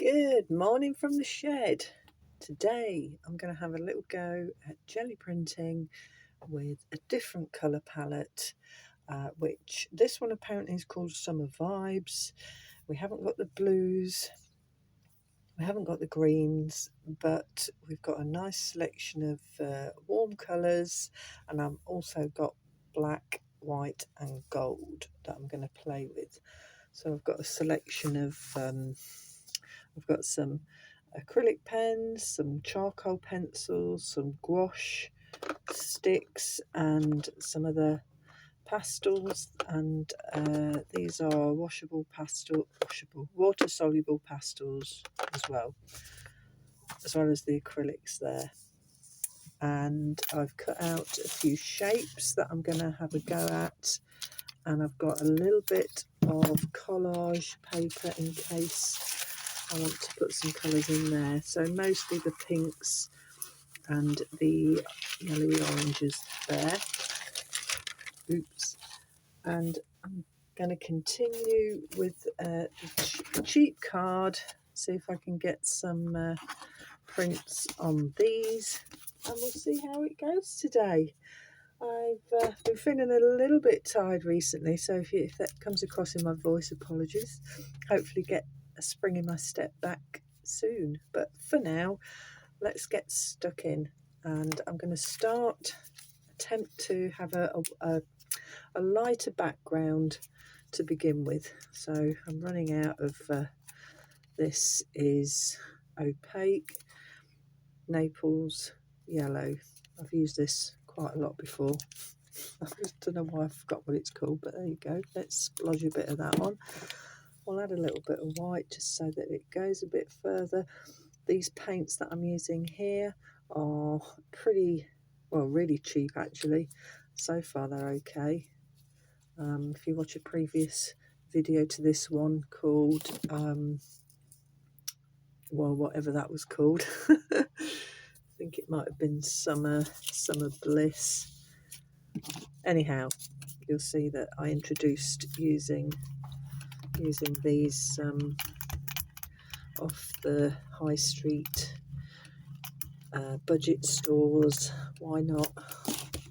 Good morning from the shed. Today I'm going to have a little go at jelly printing with a different colour palette, which this one apparently is called Summer Vibes. We haven't got the blues, we haven't got the greens, but we've got a nice selection of warm colours, and I've also got black, white and gold that I'm going to play with. So I've got a selection of I've got some acrylic pens, some charcoal pencils, some gouache sticks and some other pastels, and these are water soluble pastels as well as the acrylics there. And I've cut out a few shapes that I'm going to have a go at, and I've got a little bit of collage paper in case I want to put some colours in there. So mostly the pinks and the yellowy oranges there. Oops. And I'm going to continue with the cheap card, see if I can get some prints on these, and we'll see how it goes today. I've been feeling a little bit tired recently, so if that comes across in my voice, apologies. Hopefully get a spring in my step back soon, but for now let's get stuck in, and I'm going to attempt to have a lighter background to begin with. So I'm running out of this is opaque Naples yellow. I've used this quite a lot before. I don't know why I forgot what it's called, but there you go. Let's splodge a bit of that on. We'll add a little bit of white just so that it goes a bit further. These paints that I'm using here are really cheap actually. So far they're okay. If you watch a previous video to this one called, whatever that was called, I think it might have been Summer Bliss. Anyhow, you'll see that I introduced using these off the high street budget stores. Why not?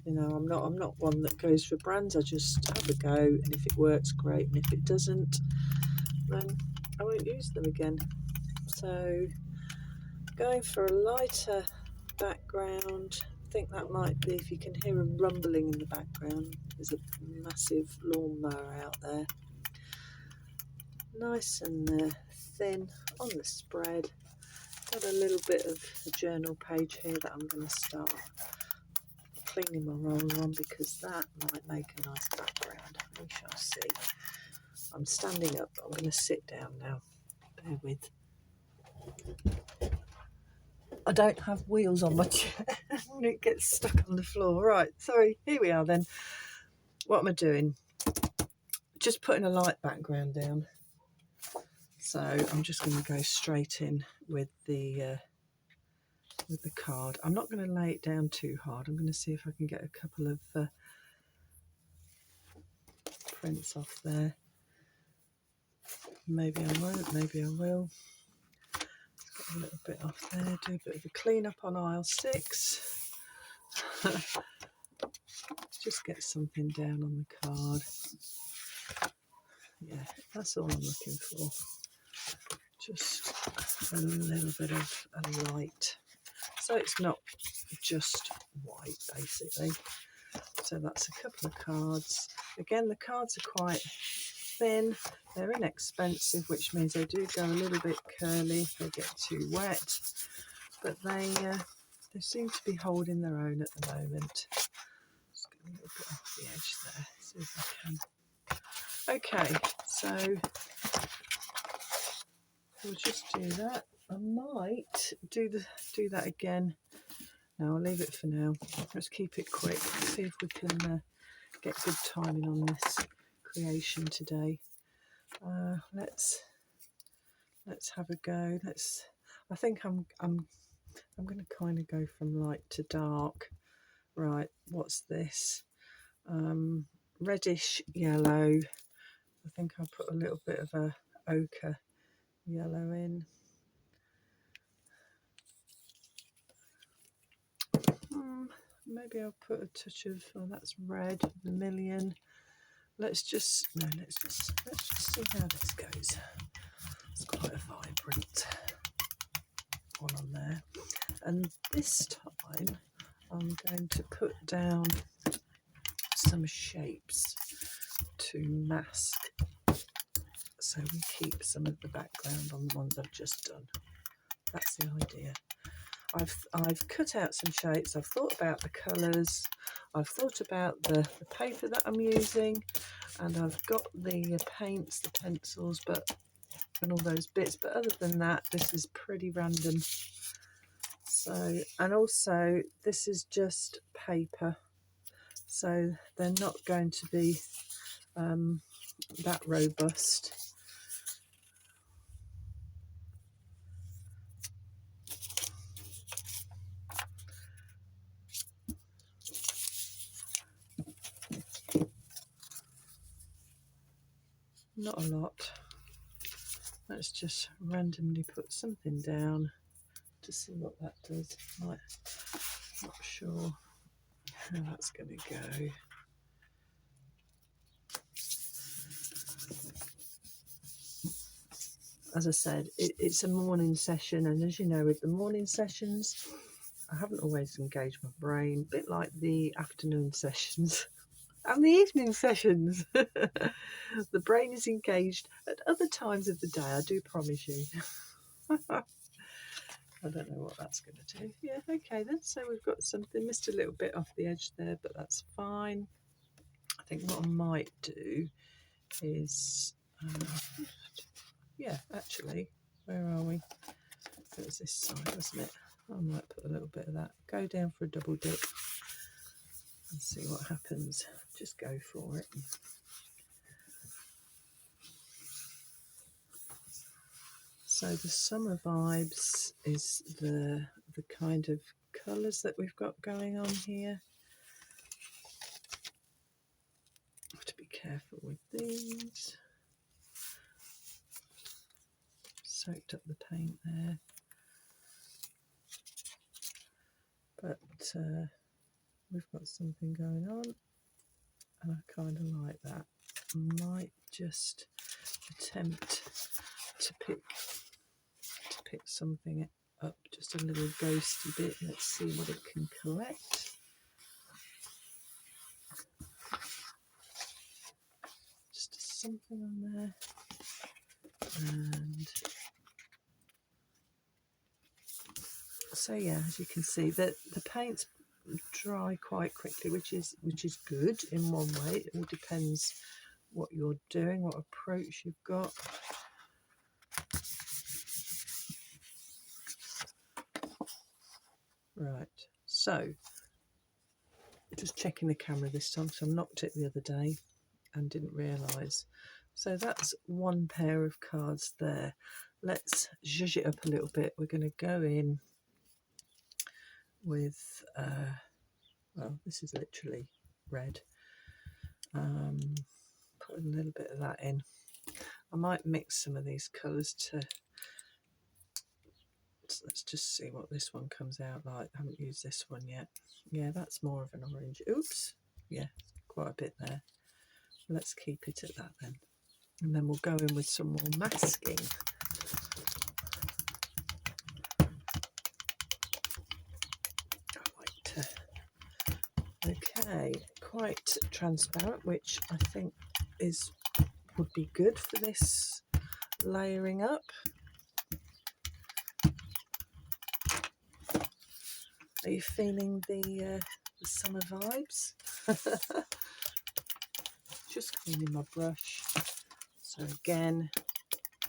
You know, I'm not one that goes for brands. I just have a go, and if it works, great, and if it doesn't, then I won't use them again. So going for a lighter background. I think that might be, if you can hear a rumbling in the background, there's a massive lawnmower out there. Nice and thin on the spread. Got a little bit of a journal page here that I'm going to start cleaning my roller on, because that might make a nice background. We shall see. I'm standing up. I'm going to sit down now. Bear with. I don't have wheels on my chair and it gets stuck on the floor. Right, sorry, here we are then. What am I doing? Just putting a light background down. So I'm just going to go straight in with the card. I'm not going to lay it down too hard. I'm going to see if I can get a couple of prints off there. Maybe I won't, maybe I will. Got a little bit off there. Do a bit of a clean up on aisle 6. Just get something down on the card. Yeah, that's all I'm looking for. Just a little bit of a light, so it's not just white basically. So that's a couple of cards. Again, the cards are quite thin. They're inexpensive, which means they do go a little bit curly if they get too wet, but they seem to be holding their own at the moment. Just get a little bit off the edge there, see if I can. Okay, so we'll just do that. I might do that again. No, I'll leave it for now. Let's keep it quick. See if we can get good timing on this creation today. Let's have a go. I think I'm going to kind of go from light to dark. Right, what's this? Reddish yellow. I think I'll put a little bit of a ochre yellow in. maybe I'll put a touch of, oh, that's red, vermilion. Let's just see how this goes. It's quite a vibrant one on there. And this time I'm going to put down some shapes to mask, so we keep some of the background on the ones I've just done. That's the idea. I've cut out some shapes, I've thought about the colours, I've thought about the paper that I'm using, and I've got the paints, the pencils, and all those bits, but other than that, this is pretty random. So, and also this is just paper, so they're not going to be that robust. Not a lot. Let's just randomly put something down to see what that does. Not sure how that's going to go. As I said, it's a morning session, and as you know, with the morning sessions, I haven't always engaged my brain, a bit like the afternoon sessions and the evening sessions. The brain is engaged at other times of the day, I do promise you. I don't know what that's going to do. Yeah, okay then, so we've got something, missed a little bit off the edge there, but that's fine. I think what I might do is, yeah, actually, where are we? It was this side, wasn't it? I might put a little bit of that. Go down for a double dip and see what happens. Just go for it. So the summer vibes is the kind of colours that we've got going on here. I have to be careful with these. Soaked up the paint there. But we've got something going on, and I kind of like that. I might just attempt to pick something up, just a little ghosty bit. Let's see what it can collect. Just something on there, and so yeah, as you can see, that the paints dry quite quickly, which is good in one way. It all depends what you're doing, what approach you've got. Right, so just checking the camera this time, because I knocked it the other day and didn't realise. So that's one pair of cards there. Let's zhuzh it up a little bit. We're going to go in with, well, this is literally red. Put a little bit of that in. I might mix some of these colours to, so let's just see what this one comes out like. I haven't used this one yet. Yeah, that's more of an orange. Oops, yeah, quite a bit there. Let's keep it at that then. And then we'll go in with some more masking. Okay, quite transparent, which I think would be good for this layering up. Are you feeling the summer vibes? Just cleaning my brush. So again,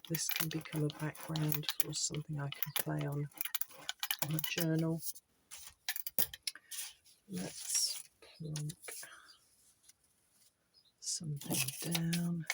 this can become a background for something I can play on a journal. Let's plonk something down.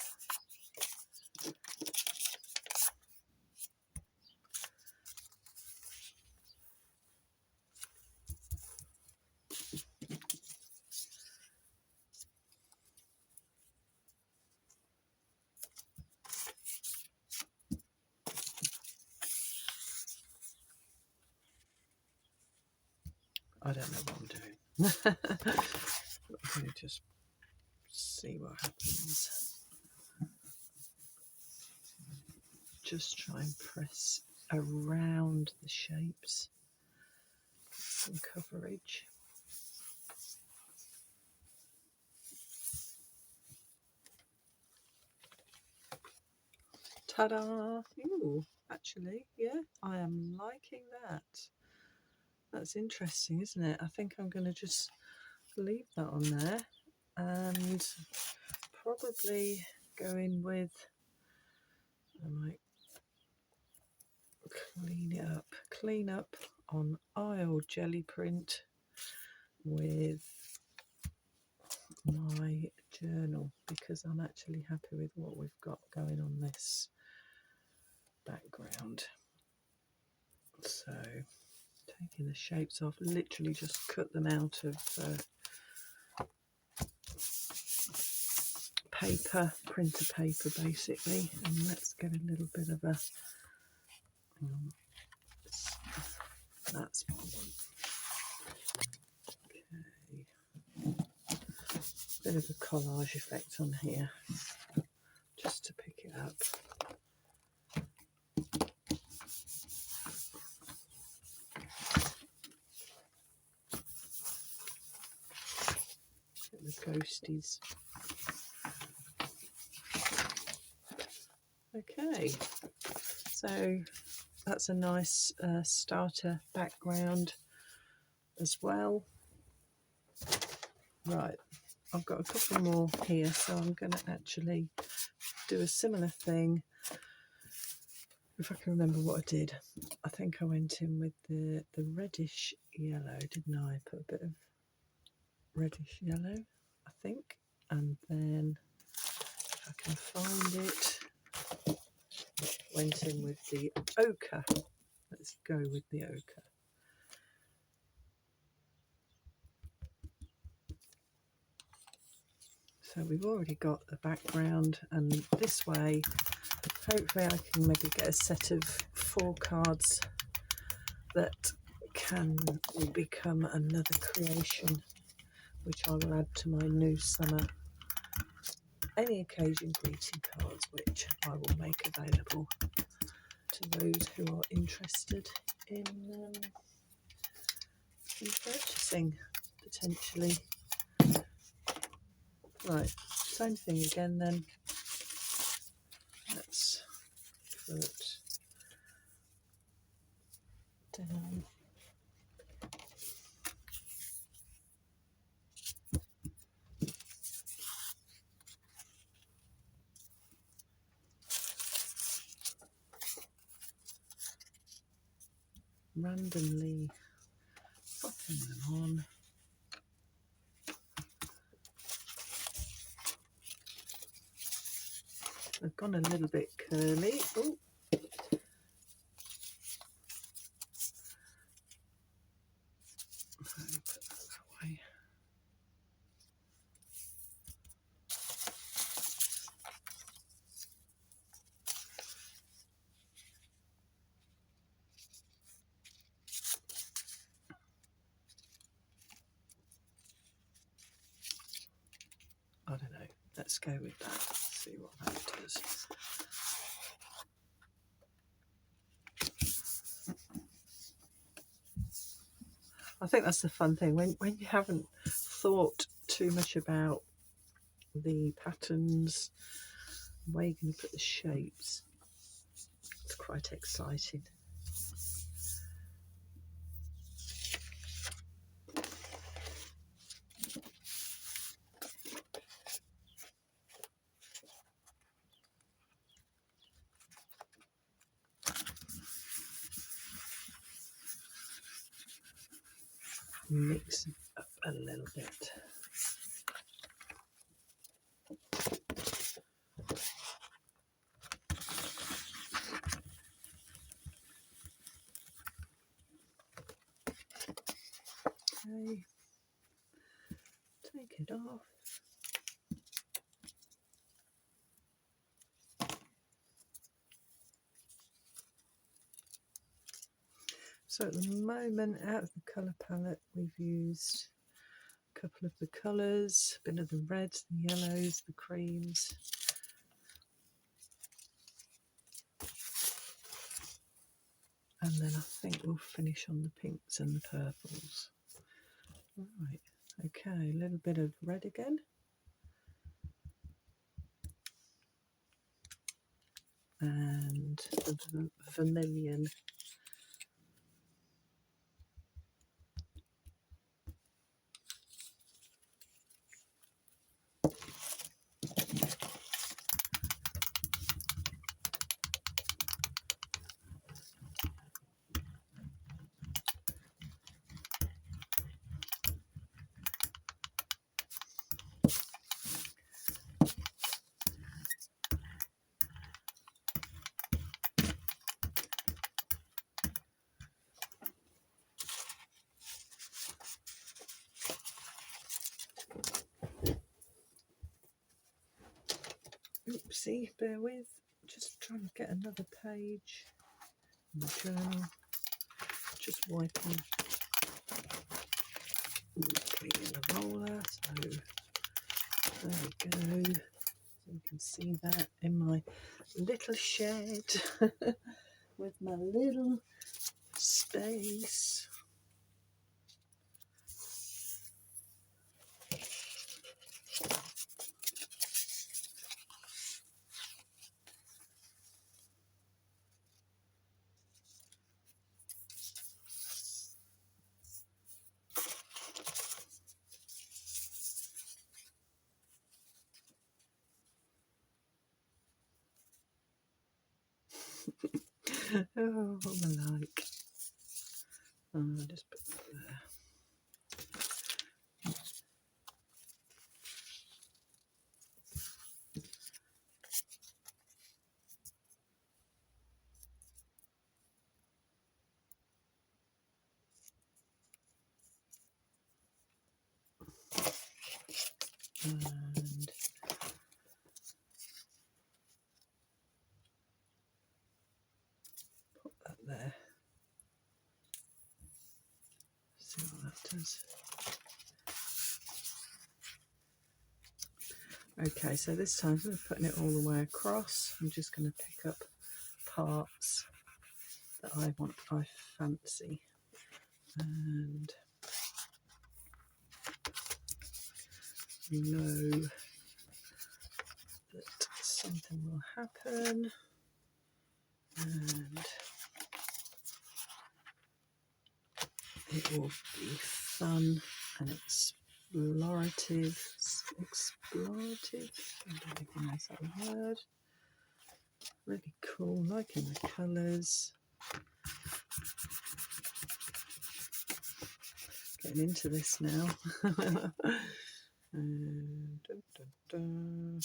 I don't know what I'm doing. I'm going to just see what happens. Just try and press around the shapes. Some coverage. Ta-da! Ooh, actually, yeah, I am liking that. That's interesting, isn't it? I think I'm going to just leave that on there and probably go in with, I might clean up on oil jelly print with my journal, because I'm actually happy with what we've got going on this background. So taking the shapes off, literally just cut them out of paper, printer paper basically, and let's get a little bit of a, that's what I want. Okay, bit of a collage effect on here, just to pick it up. Get the ghosties. Okay, so that's a nice starter background as well. Right, I've got a couple more here, so I'm going to actually do a similar thing. If I can remember what I did, I think I went in with the reddish yellow, didn't I? Put a bit of reddish yellow, I think, and then if I can find it, went in with the ochre. Let's go with the ochre. So we've already got the background, and this way hopefully I can maybe get a set of 4 cards that can become another creation, which I will add to my new summer any occasion greeting cards, which I will make available to those who are interested in purchasing potentially. Right, same thing again then. Let's put down randomly popping them on. They've gone a little bit curly. Ooh. Put that away. I don't know. Let's go with that. See what that does. I think that's the fun thing when you haven't thought too much about the patterns, where you're going to put the shapes. It's quite exciting. Mix it up a little bit. Okay, take it off. So at the moment, out of the colour palette, we've used a couple of the colours, a bit of the reds, the yellows, the creams. And then I think we'll finish on the pinks and the purples. Right, okay, a little bit of red again. And the vermilion. Oopsie, bear with. Just trying to get another page in the journal. Just wiping, putting in the roller. So there we go. So you can see that in my little shed with my little space. Oh, what am I like? I'll just put that there. And put that there. See what that does. Okay, so this time instead of putting it all the way across, I'm just going to pick up parts that I fancy, and know that something will happen, and it will be fun and explorative. Explorative? I don't recognise that word. Really cool, liking the colours. Getting into this now. And, dun, dun, dun.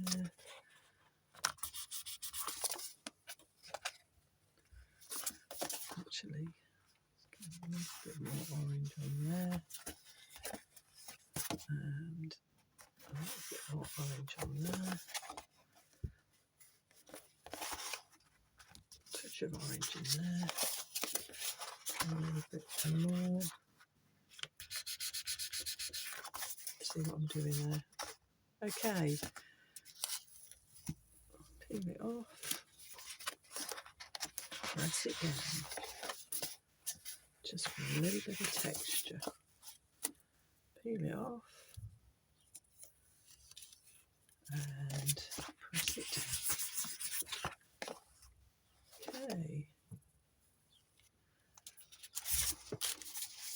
There. Actually, let's get a little bit more orange on there, and a little bit more orange on there. Touch of orange in there. A little bit more. See what I'm doing there. Okay. Peel it off. Press it down. Just for a little bit of texture. Peel it off. And press it down. Okay.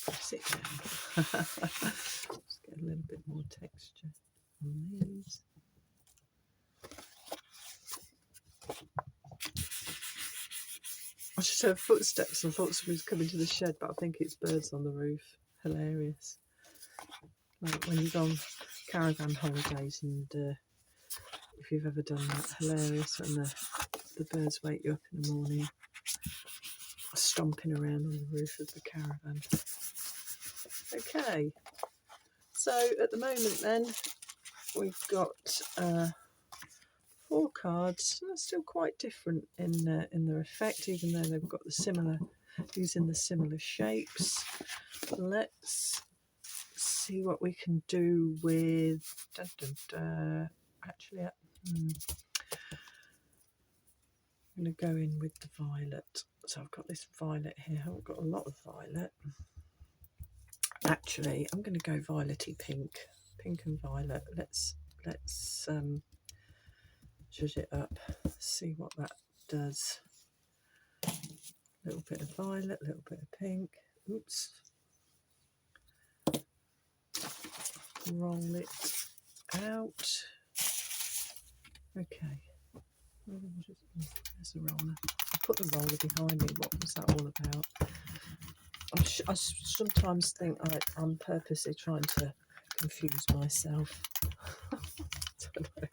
Press it down. Just get a little bit more texture on these. I just heard footsteps. I thought somebody was coming to the shed, but I think it's birds on the roof. Hilarious. Like when you go on caravan holidays, and if you've ever done that, hilarious when the birds wake you up in the morning, stomping around on the roof of the caravan. Okay, so at the moment then, we've got 4 4 cards. They're still quite different in their effect, even though they've got the similar, using the similar shapes. Let's see what we can do with. Actually, I'm going to go in with the violet. So I've got this violet here. I haven't got a lot of violet. Actually, I'm going to go violety pink, pink and violet. Let's zhuzh it up, see what that does. A little bit of violet, a little bit of pink. Oops. Roll it out. Okay. There's the roller. I put the roller behind me. What was that all about? I sometimes think I'm purposely trying to confuse myself. Don't know.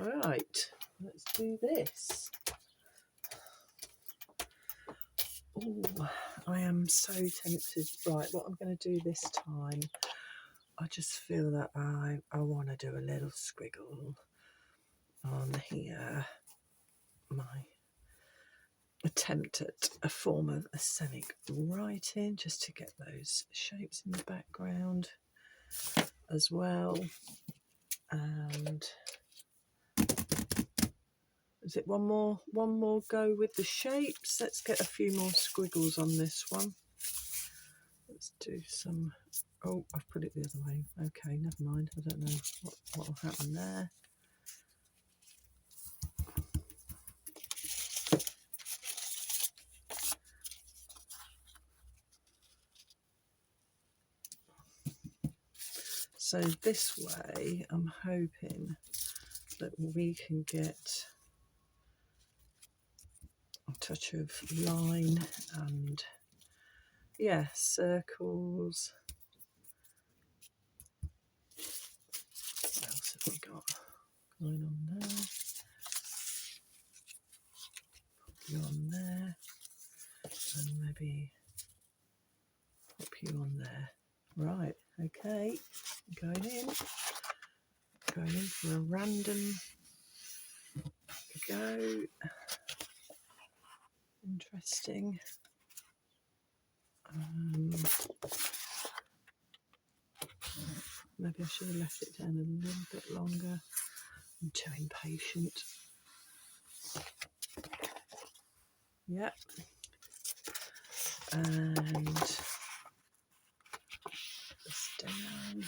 All right, let's do this. Oh, I am so tempted. Right, what I'm going to do this time, I just feel that I want to do a little squiggle on here. My attempt at a form of arsenic writing, just to get those shapes in the background as well. And is it one more go with the shapes? Let's get a few more squiggles on this one. Let's do some. Oh, I've put it the other way. Okay, never mind. I don't know what will happen there. So this way, I'm hoping that we can get a touch of line and, yeah, circles. What else have we got going on there? Pop you on there, and maybe pop you on there. Right, okay, going in for a random go. Interesting. Maybe I should have left it down a little bit longer. I'm too impatient. Yep. And this down.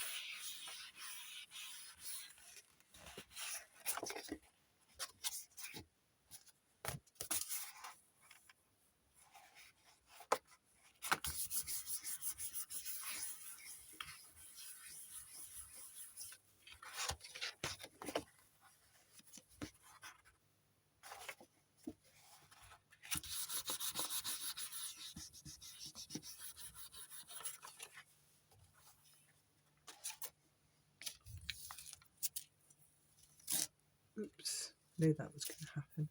Oops, I knew that was going to happen.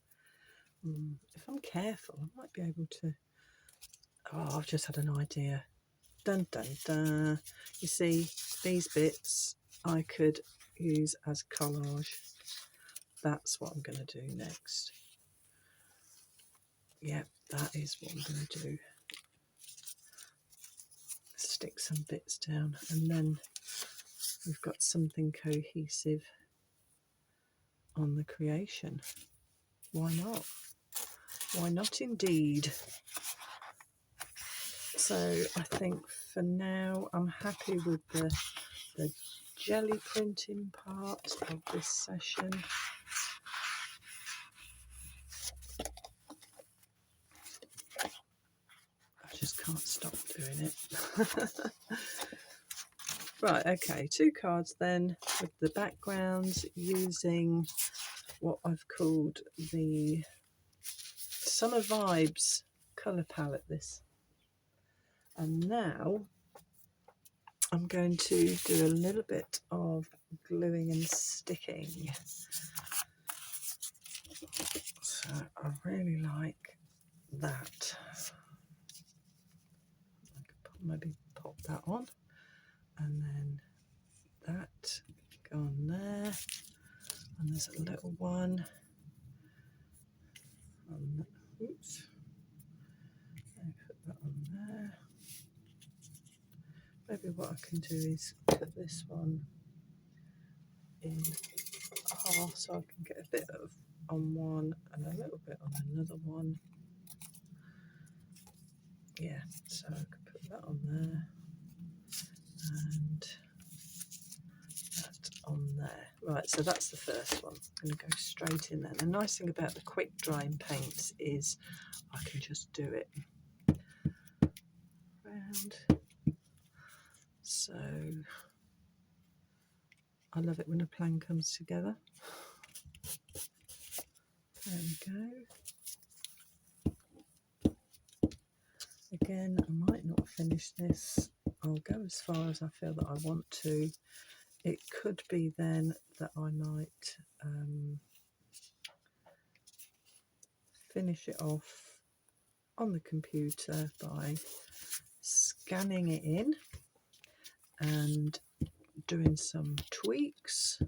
If I'm careful, I might be able to. Oh, I've just had an idea. Dun dun dun. You see, these bits I could use as collage. That's what I'm going to do next. Yep, that is what I'm going to do. Stick some bits down, and then we've got something cohesive on the creation. Why not? Why not indeed? So I think for now I'm happy with the jelly printing part of this session. I just can't stop doing it. Right, okay, 2 cards then with the backgrounds, using what I've called the Summer Vibes colour palette, this. And now I'm going to do a little bit of gluing and sticking. So So I really like that. I could maybe pop that on, and then that go on there, and there's a little one on the, oops, I put that on there. Maybe what I can do is cut this one in half so I can get a bit of on one and a little bit on another one. Yeah, so I can put that on there and that on there. Right, so that's the first one. I'm going to go straight in there. The nice thing about the quick drying paints is I can just do it round. So I love it when a plan comes together. There we go. Again, I might not finish this. I'll go as far as I feel that I want to. It could be then that I might finish it off on the computer by scanning it in and doing some tweaks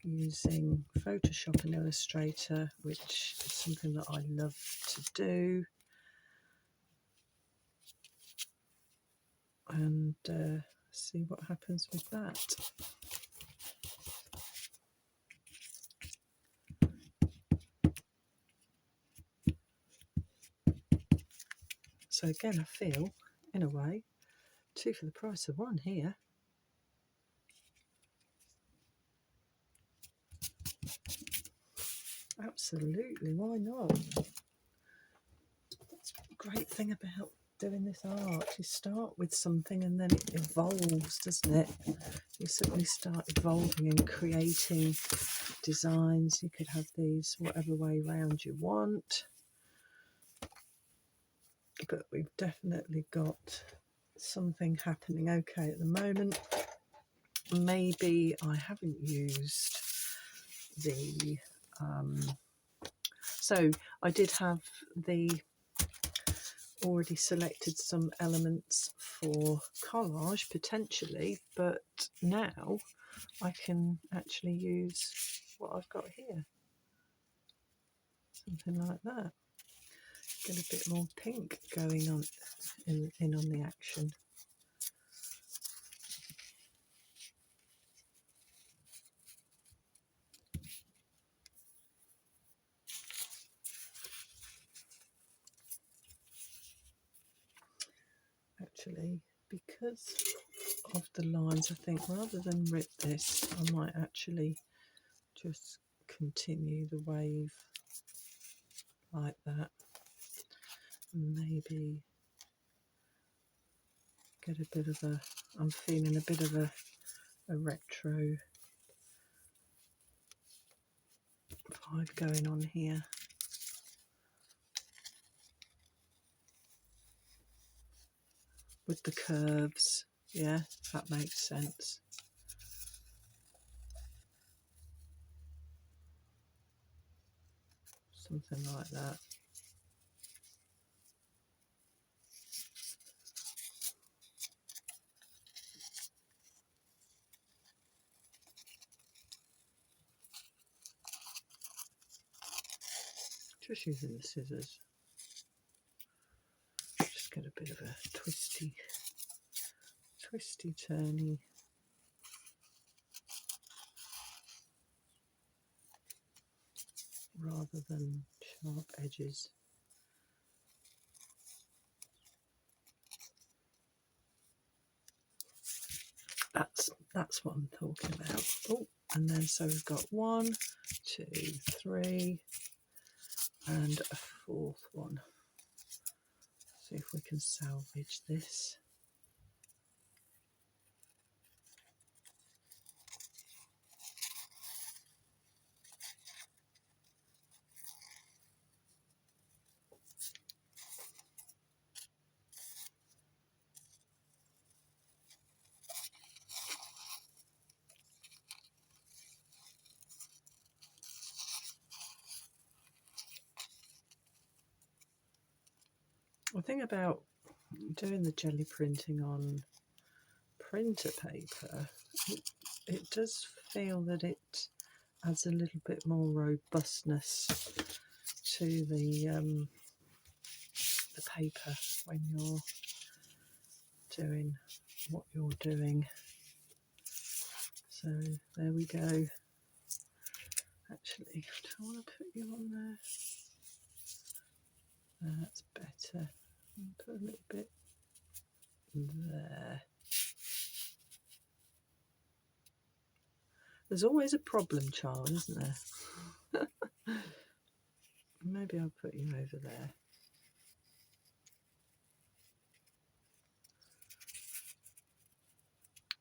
using Photoshop and Illustrator, which is something that I love to do. And see what happens with that. So again, I feel, in a way, two for the price of one here. Absolutely, why not? Great thing about doing this art, you start with something and then it evolves, doesn't it? You suddenly start evolving and creating designs. You could have these whatever way round you want, but we've definitely got something happening. Okay, at the moment, maybe I haven't used the so I did have the already selected some elements for collage potentially, but now I can actually use what I've got here, something like that. Get a bit more pink going on in on the action. Actually, because of the lines, I think rather than rip this, I might actually just continue the wave like that, and maybe get a bit of a, I'm feeling a bit of a retro vibe going on here. With the curves, yeah, that makes sense. Something like that. Just using the scissors. Just get a bit of a twisty turny. Rather than sharp edges. That's what I'm talking about. Oh, and then so we've got 1, 2, 3, and a fourth one. See if we can salvage this. The thing about doing the jelly printing on printer paper, it does feel that it adds a little bit more robustness to the paper when you're doing what you're doing. So there we go. Actually, do I want to put you on there? That's better. Put a little bit there. There's always a problem child, isn't there? Maybe I'll put you over there.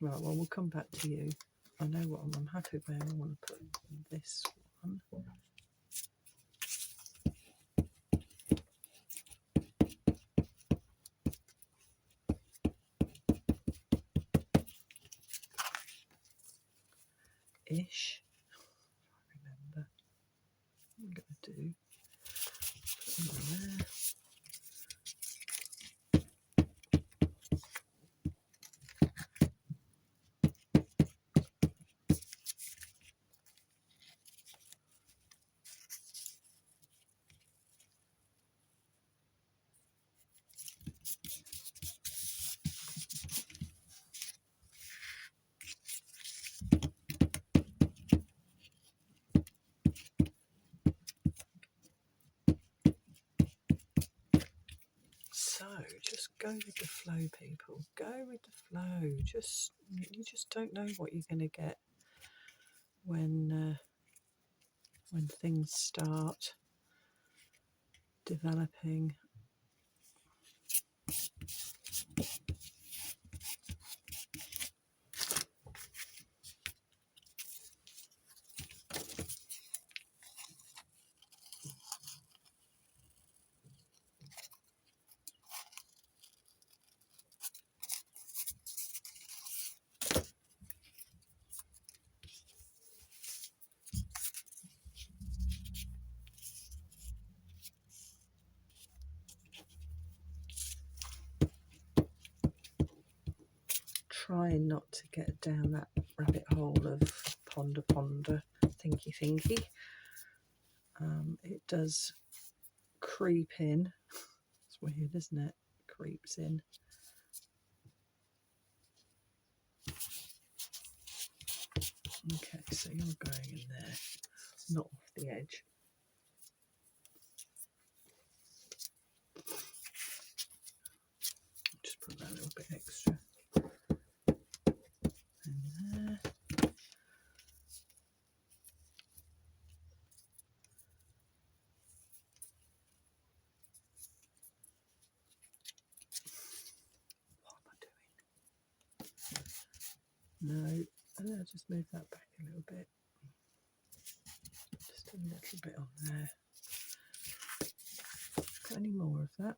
Right, well, we'll come back to you. I know what I'm happy where I want to put this one. Ish. I remember. What I'm going to do. Put them on there. So just go with the flow, people. Go with the flow. You just don't know what you're going to get when things start developing. Trying not to get down that rabbit hole of ponder, thinky. It does creep in. It's weird, isn't it? Creeps in. Okay, so you're going in there, not off the edge. Just put that little bit extra in there. What am I doing? No, and I'll just move that back a little bit. Just a little bit on there. Got any more of that?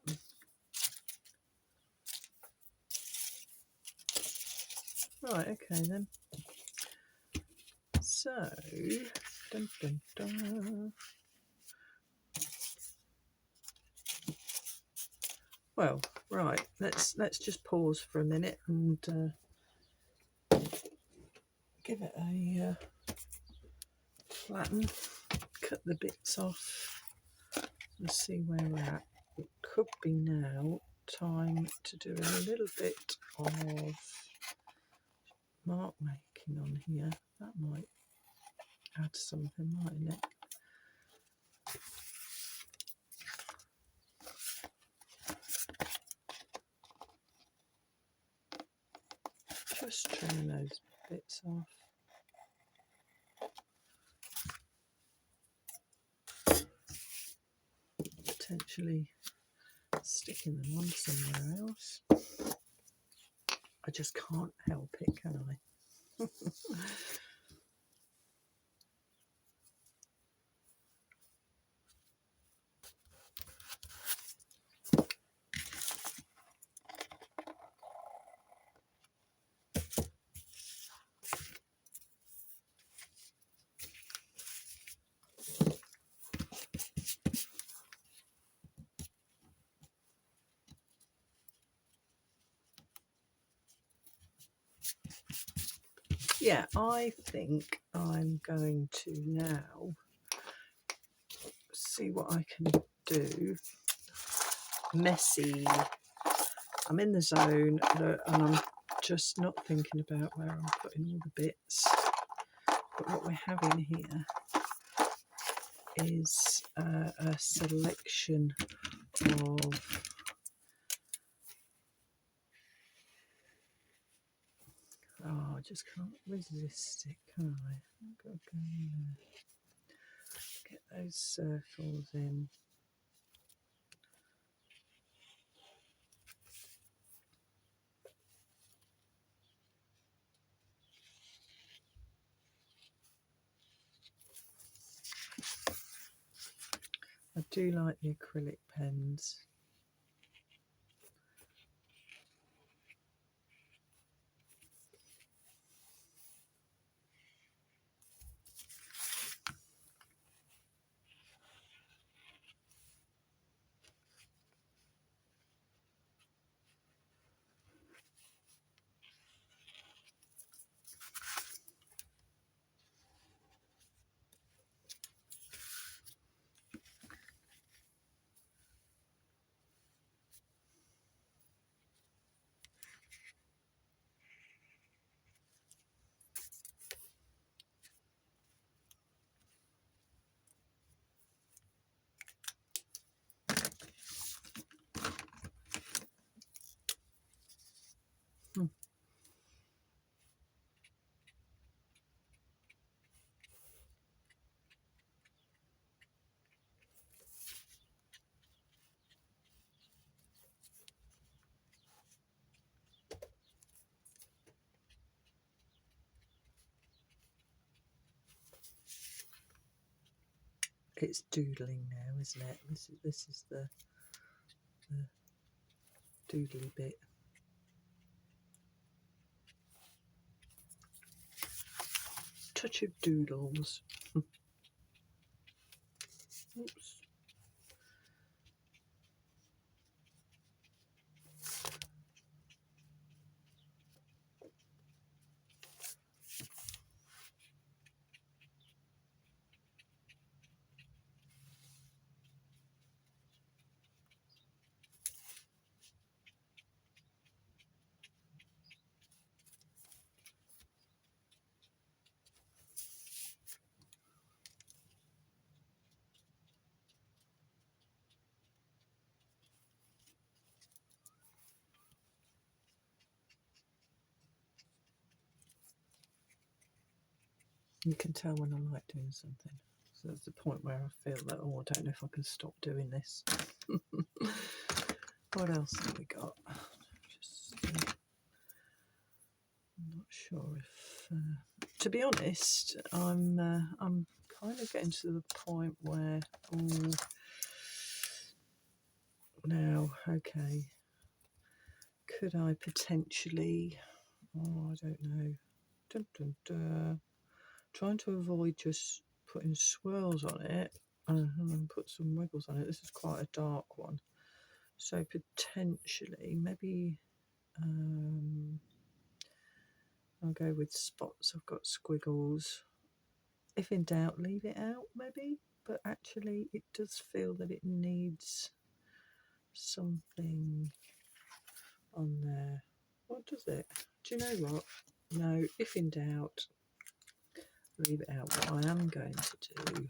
Right, okay then. So, dun, dun, dun. Well, right. Let's just pause for a minute and give it a flatten. Cut the bits off and see where we're at. It could be now time to do a little bit of mark making on here. That might add something, mightn't it? Just trim those bits off. Potentially sticking them on somewhere else. I just can't help it, can I? yeah, I think I'm going to now see what I can do. Messy. I'm in the zone and I'm just not thinking about where I'm putting all the bits. But what we're having here is a selection of I just can't resist it, can I? I've got to go in there. Get those circles in. I do like the acrylic pens. It's doodling now, isn't it? This is the doodly bit. Touch of doodles. Oops. You can tell when I like doing something. So that's the point where I feel that, oh, I don't know if I can stop doing this. What else have we got? Just, I'm not sure if, to be honest, I'm kind of getting to the point where, oh, now, okay, could I potentially, oh, I don't know, dun, dun, dun. Trying to avoid just putting swirls on it and put some wiggles on it. This is quite a dark one, so potentially maybe I'll go with spots. I've got squiggles. If in doubt, leave it out maybe, but actually it does feel that it needs something on there. What does it? Do you know what? No, if in doubt, leave it out. What I am going to do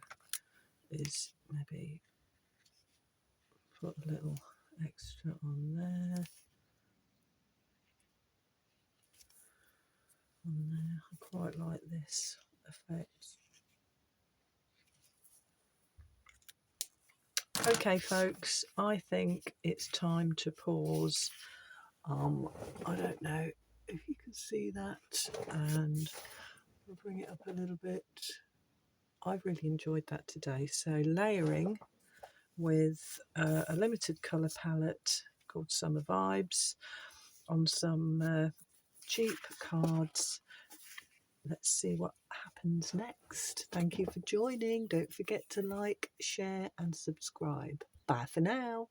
is maybe put a little extra on there. On there. I quite like this effect. Okay, folks, I think it's time to pause. I don't know if you can see that, and we'll bring it up a little bit. I've really enjoyed that today. So layering with a limited colour palette called Summer Vibes on some cheap cards. Let's see what happens next. Thank you for joining. Don't forget to like, share and subscribe. Bye for now.